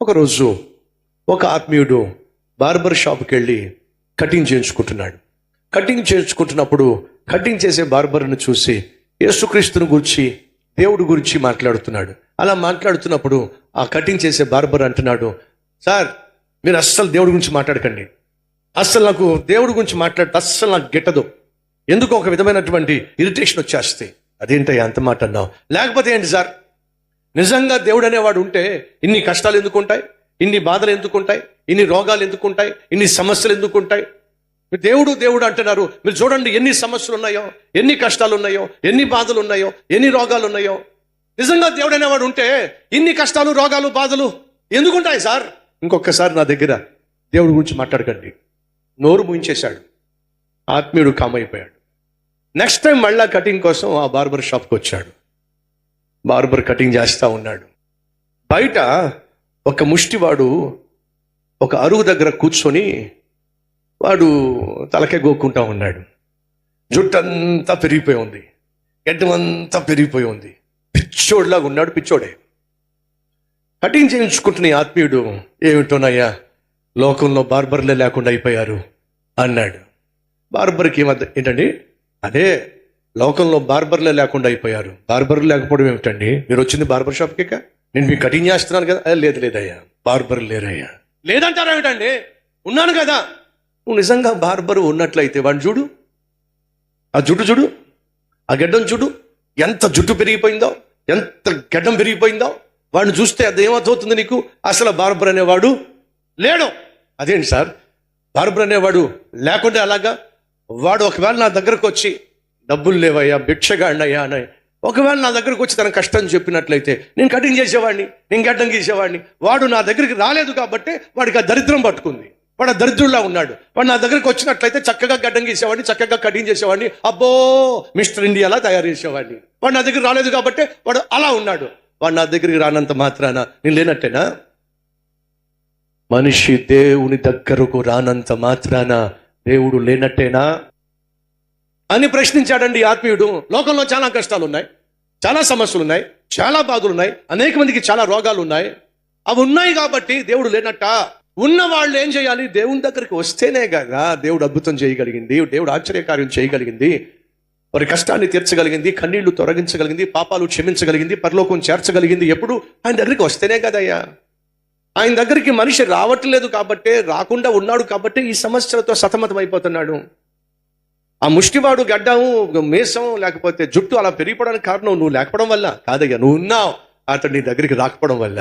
ఒకరోజు ఒక ఆత్మీయుడు బార్బర్ షాప్కి వెళ్ళి కటింగ్ చేయించుకుంటున్నాడు. కటింగ్ చేయించుకుంటున్నప్పుడు కటింగ్ చేసే బార్బర్ను చూసి యేసుక్రీస్తుని గురించి, దేవుడి గురించి మాట్లాడుతున్నాడు. అలా మాట్లాడుతున్నప్పుడు ఆ కటింగ్ చేసే బార్బర్ అంటున్నాడు, సార్ మీరు అస్సలు దేవుడి గురించి మాట్లాడకండి, అస్సలు నాకు దేవుడి గురించి మాట్లాడితే అస్సలు నాకు గిట్టదు, ఎందుకు ఒక విధమైనటువంటి ఇరిటేషన్ వచ్చేస్తాయి. అదేంటయ్యా అంత మాట అన్నావు? లేకపోతే ఏంటి సార్, నిజంగా దేవుడు అనేవాడు ఉంటే ఇన్ని కష్టాలు ఎందుకుంటాయి, ఇన్ని బాధలు ఎందుకుంటాయి, ఇన్ని రోగాలు ఎందుకుంటాయి, ఇన్ని సమస్యలు ఎందుకుంటాయి? దేవుడు దేవుడు అంటున్నారు, మీరు చూడండి ఎన్ని సమస్యలు ఉన్నాయో, ఎన్ని కష్టాలు ఉన్నాయో, ఎన్ని బాధలు ఉన్నాయో, ఎన్ని రోగాలు ఉన్నాయో. నిజంగా దేవుడు అనేవాడు ఉంటే ఇన్ని కష్టాలు, రోగాలు, బాధలు ఎందుకుంటాయి సార్? ఇంకొకసారి నా దగ్గర దేవుడి గురించి మాట్లాడకండి. నోరు మూయించేశాడు. ఆత్మీయుడు కామైపోయాడు. నెక్స్ట్ టైం మళ్ళా కటింగ్ కోసం ఆ బార్బర్ షాప్కి వచ్చాడు. బార్బర్ కటింగ్ చేస్తూ ఉన్నాడు. బయట ఒక ముష్టివాడు ఒక అరుగు దగ్గర కూర్చొని వాడు తలకే గోక్కుంటా ఉన్నాడు. జుట్టంతా పెరిగిపోయి ఉంది, గడ్డమంతా పెరిగిపోయి ఉంది, పిచ్చోడ్లాగా ఉన్నాడు. పిచ్చోడే. కటింగ్ చేయించుకుంటున్న ఈ ఆత్మీయుడు, ఏమిటోనయ్యా లోకంలో బార్బర్లే లేకుండా అయిపోయారు అన్నాడు. బార్బర్కి ఏంటండి, అదే లోకంలో బార్బర్లే లేకుండా అయిపోయారు. బార్బర్లు లేకపోవడం ఏమిటండి, మీరు వచ్చింది బార్బర్ షాప్కి, నేను మీకు కటింగ్ చేస్తున్నాను కదా. లేదు లేదయ్యా, బార్బర్ లేరయ్యా. లేదంటారా ఏమిటండి, ఉన్నాను కదా. నువ్వు నిజంగా బార్బరు ఉన్నట్లయితే వాడిని చూడు, ఆ జుట్టు చూడు, ఆ గడ్డం చూడు, ఎంత జుట్టు పెరిగిపోయిందో, ఎంత గడ్డం పెరిగిపోయిందో. వాడిని చూస్తే అది ఏమవుతుంది నీకు, అసలు బార్బర్ అనేవాడు లేడు. అదేంటి సార్, బార్బర్ అనేవాడు లేకుండా అలాగా? వాడు ఒకవేళ నా దగ్గరకు వచ్చి డబ్బులు లేవయ్యా, భిక్షగాడినయ్యా అని ఒకవేళ నా దగ్గరకు వచ్చి తన కష్టం చెప్పినట్లయితే నేను కటింగ్ చేసేవాడిని, నేను గడ్డం గీసేవాడిని. వాడు నా దగ్గరికి రాలేదు కాబట్టి వాడికి ఆ దరిద్రం పట్టుకుంది, వాడు ఆ దరిద్రుల్లా ఉన్నాడు. వాడు నా దగ్గరికి వచ్చినట్లయితే చక్కగా గడ్డం గీసేవాడిని, చక్కగా కటింగ్ చేసేవాడిని, అబ్బో మిస్టర్ ఇండియాలా తయారు చేసేవాడిని. వాడు నా దగ్గర రాలేదు కాబట్టి వాడు అలా ఉన్నాడు. వాడు నా దగ్గరికి రానంత మాత్రాన నేను లేనట్టేనా? మనిషి దేవుని దగ్గరకు రానంత మాత్రాన దేవుడు లేనట్టేనా అని ప్రశ్నించాడండి ఆత్మీయుడు. లోకంలో చాలా కష్టాలు ఉన్నాయి, చాలా సమస్యలు ఉన్నాయి, చాలా బాధలు ఉన్నాయి, అనేక మందికి చాలా రోగాలు ఉన్నాయి. అవి ఉన్నాయి కాబట్టి దేవుడు లేనట్ట? ఉన్న వాళ్ళు ఏం చేయాలి? దేవుని దగ్గరికి వస్తేనే కదా దేవుడు అద్భుతం చేయగలిగింది, దేవుడు ఆశ్చర్యకార్యం చేయగలిగింది, వారి కష్టాన్ని తీర్చగలిగింది, కన్నీళ్లు తొలగించగలిగింది, పాపాలు క్షమించగలిగింది, పరలోకం చేర్చగలిగింది. ఎప్పుడు ఆయన దగ్గరికి వస్తేనే కదయ్యా. ఆయన దగ్గరికి మనిషి రావట్లేదు కాబట్టే, రాకుండా ఉన్నాడు కాబట్టే ఈ సమస్యలతో సతమతం అయిపోతున్నాడు. ఆ ముష్టివాడు గడ్డము, మేసం, లేకపోతే జుట్టు అలా పెరిగిపోవడానికి కారణం నువ్వు లేకపోవడం వల్ల కాదయ్యా, నువ్వు ఉన్నావు, అతడు నీ దగ్గరికి రాకపోవడం వల్ల.